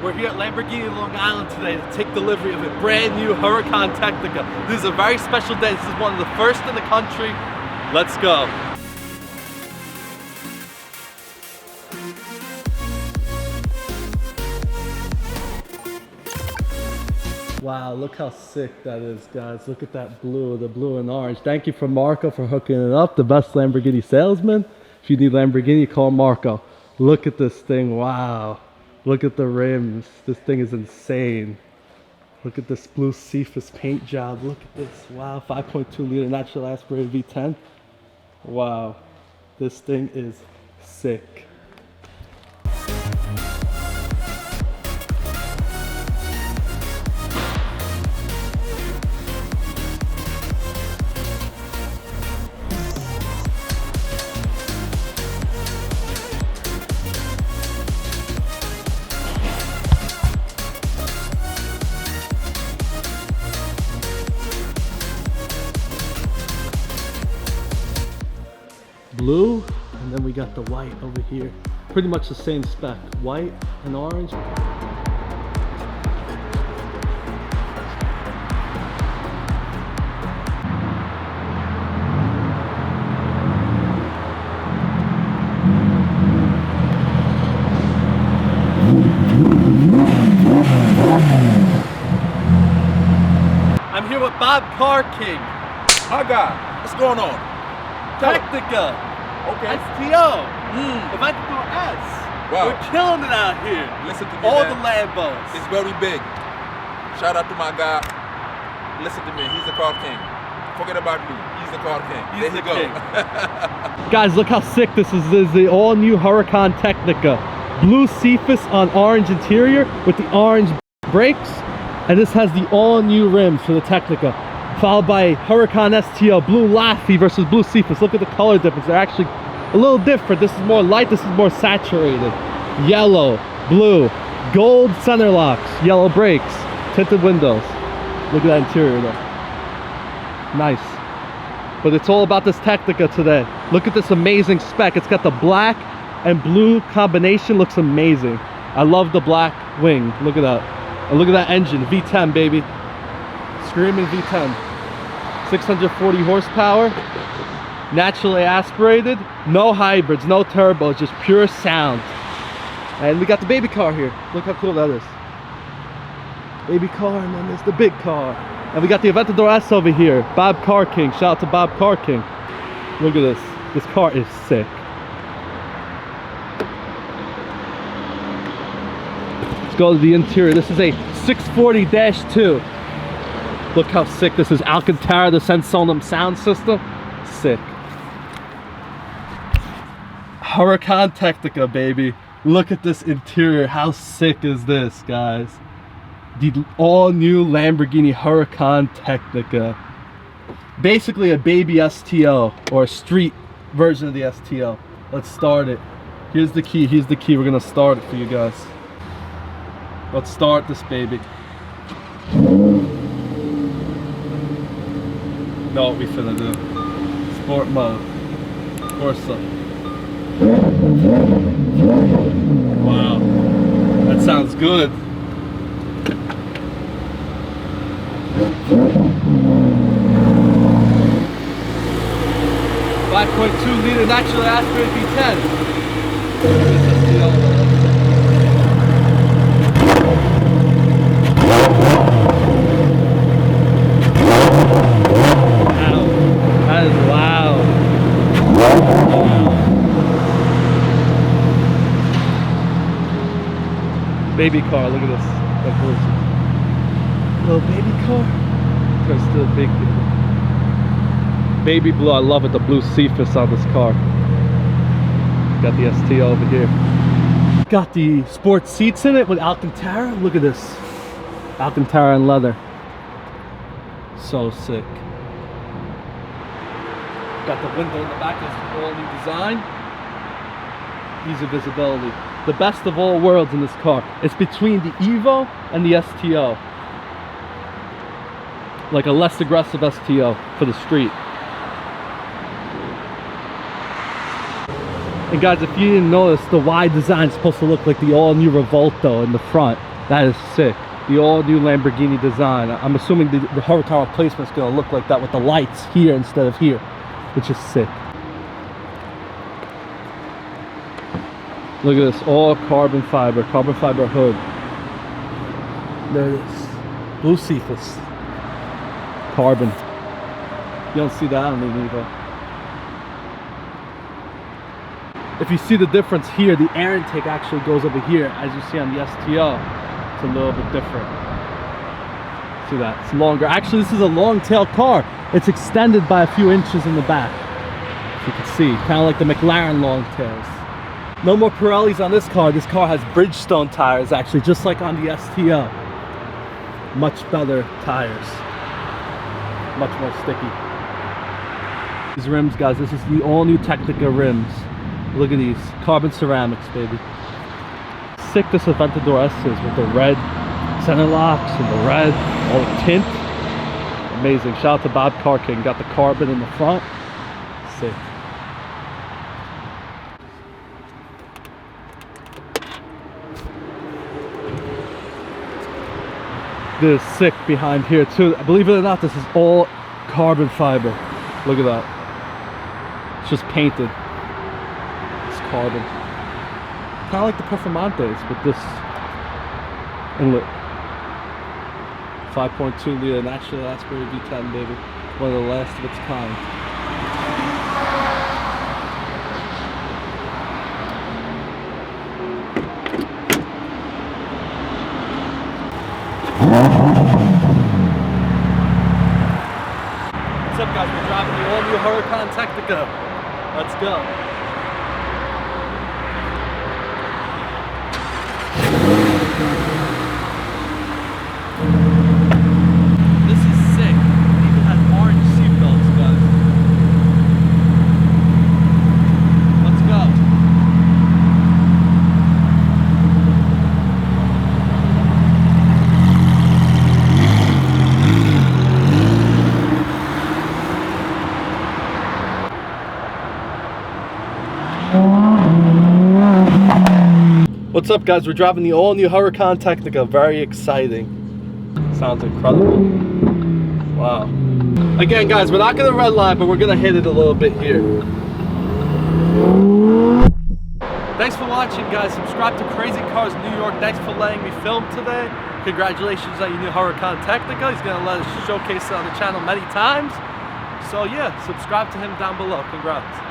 We're here at Lamborghini Long Island today to take delivery of a brand new Huracan Tecnica. This is a very special day. This is one of the first in the country. Let's go. Wow, look how sick that is, guys. Look at that blue, the blue and orange. Thank you for Marco for hooking it up, the best Lamborghini salesman. If you need Lamborghini, call Marco. Look at this thing, wow. Look at the rims, this thing is insane. Look at this blue Cephas paint job, look at this, wow. 5.2 liter natural aspirated V10. Wow, this thing is sick. Blue, and then we got the white over here. Pretty much the same spec, white and orange. I'm here with Bob Car King. My God, what's going on? Tecnica. Okay. STO. Aventador S. Wow. We're killing it out here. Listen to me, all man. the Lambos. It's very big. Shout out to my guy. Listen to me. He's the car king. Forget about me. He's the car king. He's there the you king. go. Guys, look how sick this is. This is the all-new Huracan Tecnica. Blue Cephas on orange interior with the orange brakes. And this has the all-new rims for the Tecnica. Followed by Huracan STO, blue Laffy versus blue Cephas. Look at the color difference. They're actually a little different. This is more light, this is more saturated. Yellow, blue, gold center locks, yellow brakes, tinted windows. Look at that interior though. Nice. But it's all about this Tecnica today. Look at this amazing spec. It's got the black and blue combination, looks amazing. I love the black wing. Look at that. And look at that engine, V10 baby. Screaming V10. 640 horsepower, naturally aspirated, no hybrids, no turbos, just pure sound. And we got the baby car here. Look how cool that is. Baby car, and then there's the big car. And we got the Aventador S over here. Bob Car King. Shout out to Bob Car King. Look at this. This car is sick. Let's go to the interior. This is a 640-2. Look how sick this is. Alcantara, the Sensonum sound system. Sick. Huracan Tecnica, baby. Look at this interior. How sick is this, guys? The all-new Lamborghini Huracan Tecnica. Basically a baby STO, or a street version of the STO. Let's start it. Here's the key. Here's the key. We're going to start it for you guys. Let's start this baby. Know what we finna do. Sport mode. Corsa. Wow. That sounds good. .2 liter naturally aspirated V10. Baby car, look at this. That cool. Little baby car. Turns to a big baby blue. I love it, the blue Cephas on this car. Got the STO over here. Got the sports seats in it with Alcantara. Look at this. Alcantara and leather. So sick. Got the window in the back, is all new design. Easy visibility. The best of all worlds in this car. It's between the Evo and the STO. Like a less aggressive STO for the street. And guys, if you didn't notice, the wide design is supposed to look like the all-new Revolto in the front. That is sick. The all-new Lamborghini design. I'm assuming the Huracan replacement is going to look like that with the lights here instead of here, which is sick. Look at this, all carbon fiber hood. There it is. Blue Cephas. Carbon. You don't see that on the Evo. If you see the difference here, the air intake actually goes over here. As you see on the STO, it's a little bit different. See that? It's longer. Actually, this is a long tail car. It's extended by a few inches in the back. If you can see, kind of like the McLaren long tails. No more Pirellis on this car. This car has Bridgestone tires, actually, just like on the STO. Much better tires. Much more sticky. These rims, guys, this is the all-new Tecnica rims. Look at these, carbon ceramics, baby. Sick this Aventador S is with the red center locks and the red, all the tint. Amazing. Shout out to Bob Car King. Got the carbon in the front. Sick. This is sick behind here too. Believe it or not, this is all carbon fiber. Look at that. It's just painted. Carbon. Kind of like the Performantes with this inlet. 5.2 liter naturally aspirated V10, baby. One of the last of its kind. What's up, guys? We're driving the all-new Huracan Tecnica. Let's go. This is sick. It even has orange seatbelts, guys. Let's go. What's up, guys? We're driving the all-new Huracan Tecnica. Very exciting. Sounds incredible. Wow. Again, guys, we're not gonna red line, but we're gonna hit it a little bit here. Thanks for watching, guys. Subscribe to Crazy Cars New York. Thanks for letting me film today. Congratulations on your new Huracan Tecnica. He's gonna let us showcase it on the channel many times. So yeah, subscribe to him down below. Congrats.